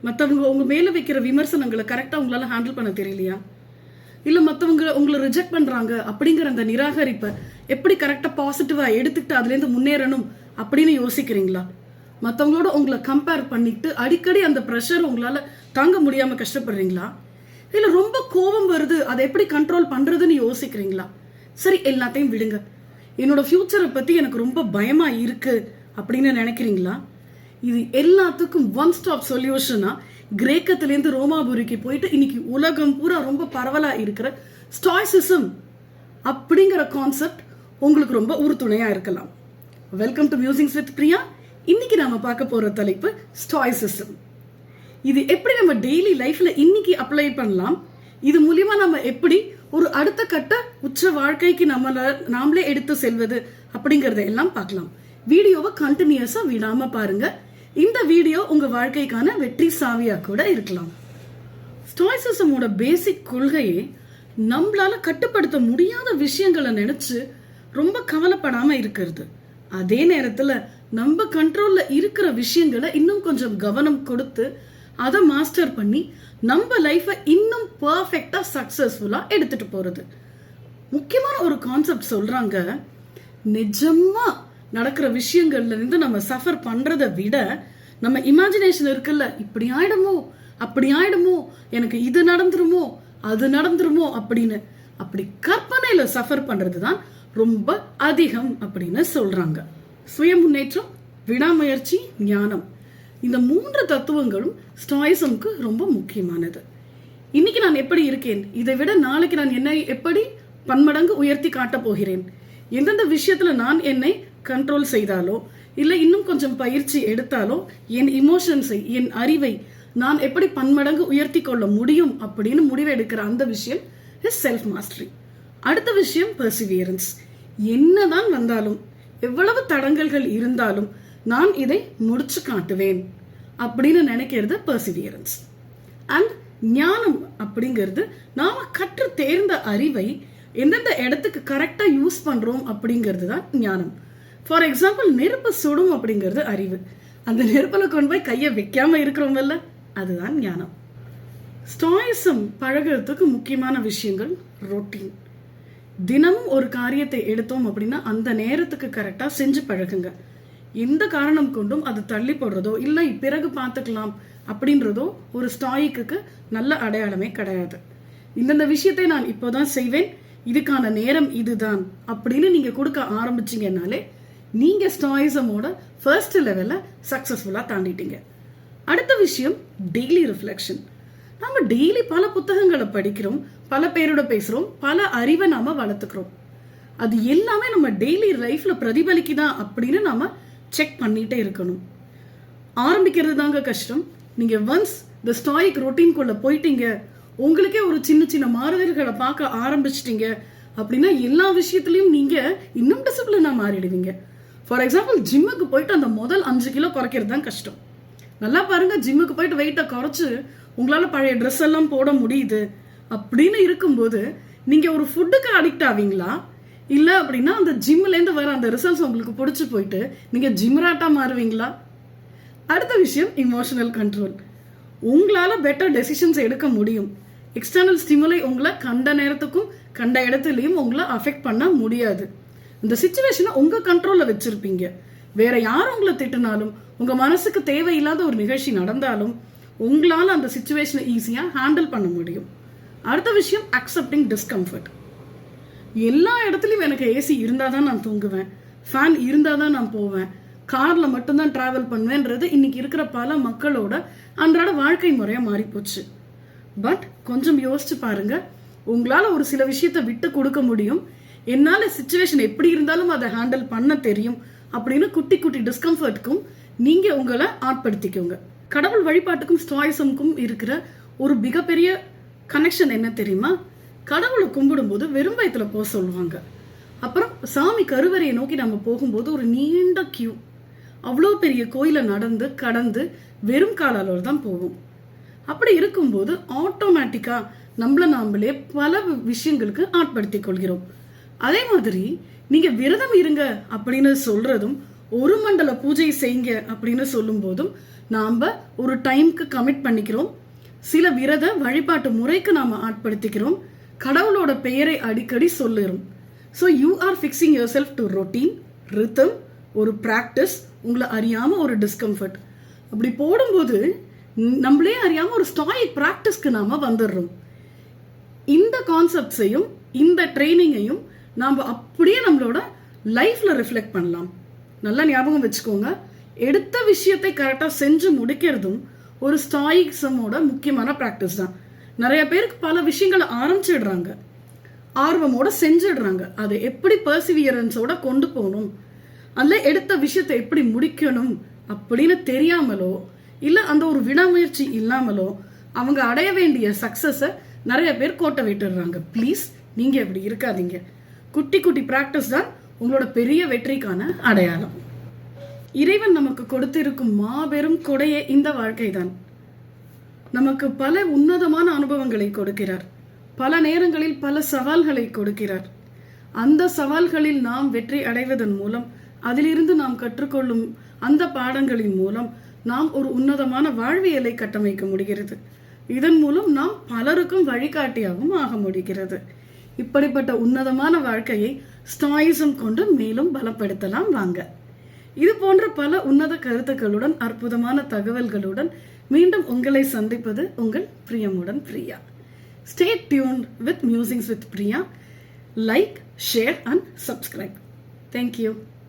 மற்றவங்க உங்க மேல வைக்கிற விமர்சனங்களை கரெக்டா உங்களால ஹேண்டில் பண்ண தெரியலையா? இல்ல மற்றவங்க உங்களை ரிஜெக்ட் பண்றாங்க அப்படிங்கிற அந்த நிராகரிப்பை எப்படி கரெக்டா பாசிட்டிவா எடுத்துக்கிட்டு அதுல இருந்து முன்னேறணும் அப்படின்னு யோசிக்கிறீங்களா? மற்றவங்களோட உங்களை கம்பேர் பண்ணிட்டு அடிக்கடி அந்த ப்ரெஷர் உங்களால தாங்க முடியாம கஷ்டப்படுறீங்களா? இல்ல ரொம்ப கோபம் வருது, அதை எப்படி கண்ட்ரோல் பண்றதுன்னு யோசிக்கிறீங்களா? சரி, எல்லாத்தையும் விடுங்க. என்னோட ஃபியூச்சரை பத்தி எனக்கு ரொம்ப பயமா இருக்கு அப்படின்னு நினைக்கிறீங்களா? இது எல்லாத்துக்கும் ஒன் ஸ்டாப் சொல்யூஷனா கிரேக்கத்திலேருந்து ரோமாபுரிக்கு போயிட்டு இன்னைக்கு உலகம் பூரா ரொம்ப பரவலா இருக்கிற ஸ்டாய்சிசம் அப்படிங்கிற கான்செப்ட் உங்களுக்கு ரொம்ப உறுதுணையா இருக்கலாம். Welcome to musings with Priya. இன்னைக்கு நாம பார்க்க போற தலைப்பு ஸ்டாய்சிசம். இது எப்படி நம்ம டெய்லி லைஃப்ல இன்னைக்கு அப்ளை பண்ணலாம், இது மூலியமா நம்ம எப்படி ஒரு அடுத்த கட்ட உச்ச வாழ்க்கைக்கு நாமளே எடுத்து செல்வது அப்படிங்கறத எல்லாம் பார்க்கலாம். வீடியோவை கண்டினியூஸா விடாம பாருங்க. இந்த வீடியோ உங்க வாழ்க்கைக்கான வெற்றி சாவியா கூட இருக்கலாம். ஸ்டாய்சிசமோட பேசிக் கொள்கையே நம்மளால கட்டுப்படுத்த முடியாத விஷயங்களை நினைச்சு ரொம்ப கவலைப்படாம இருக்கிறது. அதே நேரத்துல நம்ம கண்ட்ரோல்ல இருக்கிற விஷயங்களை இன்னும் கொஞ்சம் கவனம் கொடுத்து அதை மாஸ்டர் பண்ணி நம்ம லைஃபை இன்னும் பர்ஃபெக்டா சக்சஸ்ஃபுல்லா எடுத்துட்டு போறது. முக்கியமான ஒரு கான்செப்ட் சொல்றாங்க, நிஜமா நடக்கிற விஷயங்கள்ல இருந்து நம்ம சஃபர் பண்றதை விட நம்ம இமேஜினேஷன் இருக்குல்ல, இப்படி ஆயிடுமோ அப்படி ஆயிடுமோ, எனக்கு இது நடந்துருமோ அது நடந்துருமோ அப்படின்னு அப்படி கற்பனையில சஃபர் பண்றதுதான் ரொம்ப அதிகம் அப்படின்னு சொல்றாங்க. சுய முன்னேற்றம், விடாமுயற்சி, ஞானம், இந்த 3 தத்துவங்களும் ஸ்டாயிசம்க்கு ரொம்ப முக்கியமானது. இன்னைக்கு நான் எப்படி இருக்கேன், இதை விட நாளைக்கு நான் என்னை எப்படி பன்மடங்கு உயர்த்தி காட்ட போகிறேன், எந்தெந்த விஷயத்துல நான் என்னை கண்ட்ரோல் செய்தாலோ இல்ல இன்னும் கொஞ்சம் பயிற்சி எடுத்தாலோ என் இமோஷன்ஸை, என் அறிவை நான் எப்படி பன்மடங்கு உயர்த்தி கொள்ள முடியும் அப்படின்னு முடிவெடுக்கிற அந்த விஷயம் இஸ் செல்ஃப் மாஸ்டரி. அடுத்த விஷயம் பெர்சிவியரன்ஸ். என்னதான் வந்தாலும், எவ்வளவு தடங்கல்கள் இருந்தாலும் நான் இதை முடிச்சு காட்டுவேன் அப்படின்னு நினைக்கிறது பெர்சிவியரன்ஸ். அண்ட் ஞானம் அப்படிங்கிறது நாம கற்று தேர்ந்த அறிவை எந்தெந்த இடத்துக்கு கரெக்டா யூஸ் பண்றோம் அப்படிங்கிறது தான் ஞானம். ஃபார் எக்ஸாம்பிள், நெருப்பு சுடும் அப்படிங்கிறது அறிவு. அந்த நெருப்புல கொண்டு போய் கையை வைக்காம இருக்கிறோம்ல, அதுதான் ஞானம். ஸ்டாயிசம் பழகிறதுக்கு முக்கியமான விஷயங்கள் ரொட்டீன். தினமும் ஒரு காரியத்தை எடுத்தோம் அப்படின்னா அந்த நேரத்துக்கு கரெக்டா செஞ்சு பழகுங்க. எந்த காரணம் கொண்டும் அது தள்ளி போடுறதோ இல்லை பிறகு பார்த்துக்கலாம் அப்படின்றதோ ஒரு ஸ்டாயிக்கு நல்ல அடையாளமே கிடையாது. இந்தந்த விஷயத்தை நான் இப்போதான் செய்வேன், இதுக்கான நேரம் இதுதான் அப்படின்னு நீங்க கொடுக்க ஆரம்பிச்சீங்கன்னாலே நீங்க ஸ்டாயிசமோட ஃபர்ஸ்ட் லெவல்ல சக்சஸ்ஃபுல்லா தாண்டிட்டீங்க. அடுத்த விஷயம் டெய்லி ரிஃப்ளெக்ஷன். நம்ம டெய்லி பல புத்தகங்களை படிக்கிறோம், பல பேரோட பேசுறோம், பல அறிவை நாம வளர்த்துக்கிறோம். அது எல்லாமே நம்ம டெய்லி லைஃப்ல பிரதிபலிக்குதா அப்படின்னு நாம செக் பண்ணிட்டே இருக்கணும். ஆரம்பிக்கிறது தாங்க கஷ்டம். நீங்க ஒன்ஸ் இந்த ஸ்டாயிக் ரொட்டீன்குள்ள போயிட்டீங்க, உங்களுக்கே ஒரு சின்ன சின்ன மாறுதல்களை பார்க்க ஆரம்பிச்சிட்டீங்க அப்படின்னா எல்லா விஷயத்திலையும் நீங்க இன்னும் டிசிப்ளினா மாறிடுவீங்க. ஃபார் எக்ஸாம்பிள், ஜிம்முக்கு போயிட்டு அந்த முதல் 5 கிலோ குறைக்கிறது தான் கஷ்டம். நல்லா பாருங்க, ஜிம்முக்கு போயிட்டு வெயிட்டை குறைச்சு உங்களால பழைய ட்ரெஸ் எல்லாம் போட முடியுது அப்படின்னு இருக்கும்போது நீங்க ஒரு ஃபுட்டுக்கு அடிக்ட் ஆவீங்களா, இல்ல அப்படின்னா அந்த ஜிம்ல இருந்து வர அந்த ரிசல்ட்ஸ் உங்களுக்கு பிடிச்சு போயிட்டு நீங்க ஜிம்ராட்டா மாறுவீங்களா? அடுத்த விஷயம் இமோஷனல் கண்ட்ரோல். உங்களால பெட்டர் டெசிஷன்ஸ் எடுக்க முடியும். எக்ஸ்டர்னல் ஸ்டிமுலை உங்களை கண்ட நேரத்துக்கும் கண்ட இடத்துலயும் உங்களை அஃபெக்ட் பண்ண முடியாது. இந்த சிச்சுவேஷனை உங்க கண்ட்ரோல்ல வச்சிருப்பீங்க. வேற யார் உங்களை திட்டினாலும், உங்க மனசுக்கு தேவையில்லாத ஒரு நிகழ்ச்சி நடந்தாலும் உங்களால அந்த சிச்சுவேஷனை ஈஸியா ஹேண்டில் பண்ண முடியும். அடுத்த விஷயம் அக்செப்டிங் டிஸ்கம்ஃபர்ட். எல்லா இடத்துலயும் எனக்கு ஏசி இருந்தாதான் நான் தூங்குவேன், ஃபேன் இருந்தாதான் நான் போவேன், கார்ல மட்டும்தான் டிராவல் பண்ணுவேன்றது இன்னைக்கு இருக்கிற பல மக்களோட அன்றாட வாழ்க்கை முறையா மாறி போச்சு. பட் கொஞ்சம் யோசிச்சு பாருங்க, உங்களால ஒரு சில விஷயத்த விட்டு கொடுக்க முடியும், என்னால சிச்சுவேஷன் எப்படி இருந்தாலும் அதை ஹேண்டில் பண்ண தெரியும் அப்படின்னு குட்டி குட்டி டிஸ்கம்ஃபர்ட்டுக்கும் நீங்க உங்களை ஆட்படுத்திக்கோங்க. கடவுள் வழிபாட்டுக்கும் ஸ்டாயிசமுக்கும் இருக்கிற ஒரு மிகப்பெரிய கனெக்ஷன் என்ன தெரியுமா? கடவுளை கும்பிடும்போது வெறும் வயிற்றுல போக சொல்லுவாங்க. அப்புறம் சாமி கருவறையை நோக்கி நம்ம போகும்போது ஒரு நீண்ட கியூ, அவ்வளோ பெரிய கோயிலை நடந்து கடந்து வெறும் காலால தான் போவோம். அப்படி இருக்கும்போது ஆட்டோமேட்டிக்கா நாமளே பல விஷயங்களுக்கு ஆட்படுத்திக் கொள்கிறோம். அதே மாதிரி நீங்க விரதம் இருங்க அப்படின்னு சொல்றதும் ஒரு மண்டல பூஜை செய்யுங்க அப்படின்னு சொல்லும் போதும் நாம ஒரு டைம்க்கு கமிட் பண்ணிக்கிறோம், சில விரத வழிபாட்டு முறைக்கு நாம ஆட்படுத்திக்கிறோம், கடவுளோட பெயரை அடிக்கடி சொல்லுறோம். So you are fixing yourself to routine, rhythm, ஒரு ப்ராக்டிஸ், உங்களை அறியாம ஒரு டிஸ்கம்ஃபர்ட். அப்படி போடும்போது நம்மளே அறியாம ஒரு ஸ்டாயிக் ப்ராக்டிஸ்க்கு நாம வந்துடுறோம். இந்த கான்செப்ட்ஸையும் இந்த ட்ரைனிங்கையும் நாம் அப்படியே நம்மளோட லைஃப்ல ரிஃப்ளெக்ட் பண்ணலாம். நல்லா ஞாபகம் வச்சுக்கோங்க, எடுத்த விஷயத்தை கரெக்டாக செஞ்சு முடிக்கிறதும் ஒரு ஸ்டாயிக்ஸமோட முக்கியமான ப்ராக்டிஸ் தான். நிறைய பேருக்கு பல விஷயங்களை ஆரம்பிச்சிடுறாங்க, ஆர்வமோட செஞ்சிடுறாங்க, அதை எப்படி பர்சிவியரன்ஸோட கொண்டு போகணும், அதில் எடுத்த விஷயத்தை எப்படி முடிக்கணும் அப்படின்னு தெரியாமலோ இல்லை அந்த ஒரு விடாமுயற்சி இல்லாமலோ அவங்க அடைய வேண்டிய சக்ஸஸை நிறைய பேர் கோட்டை விட்டுடுறாங்க. ப்ளீஸ் நீங்கள் எப்படி இருக்காதீங்க. குட்டி குட்டி ப்ராக்டிஸ் தான் உங்களோட பெரிய வெற்றிக்கான அடையாளம். இறைவன் நமக்கு கொடுத்திருக்கும் மாபெரும் கொடையே இந்த வாழ்க்கை தான். நமக்கு பல உன்னதமான அனுபவங்களை கொடுக்கிறார், பல நேரங்களில் பல சவால்களை கொடுக்கிறார். அந்த சவால்களில் நாம் வெற்றி அடைவதன் மூலம், அதிலிருந்து நாம் கற்றுக்கொள்ளும் அந்த பாடங்களின் மூலம் நாம் ஒரு உன்னதமான வாழ்வியலை கட்டமைக்க முடிகிறது. இதன் மூலம் நாம் பலருக்கும் வழிகாட்டியாகவும் ஆக முடிகிறது. இப்படிப்பட்ட உன்னதமான வாழ்க்கையை ஸ்டாயிசம் கொண்டு மேலும் பலப்படுத்தலாம். வாங்க, இது போன்ற பல உன்னத கருத்துக்களுடன் அற்புதமான தகவல்களுடன் மீண்டும் உங்களை சந்திப்பது உங்கள் பிரியமுடன் Priya. Stay tuned with Musings with Priya. Like, share and subscribe. Thank you.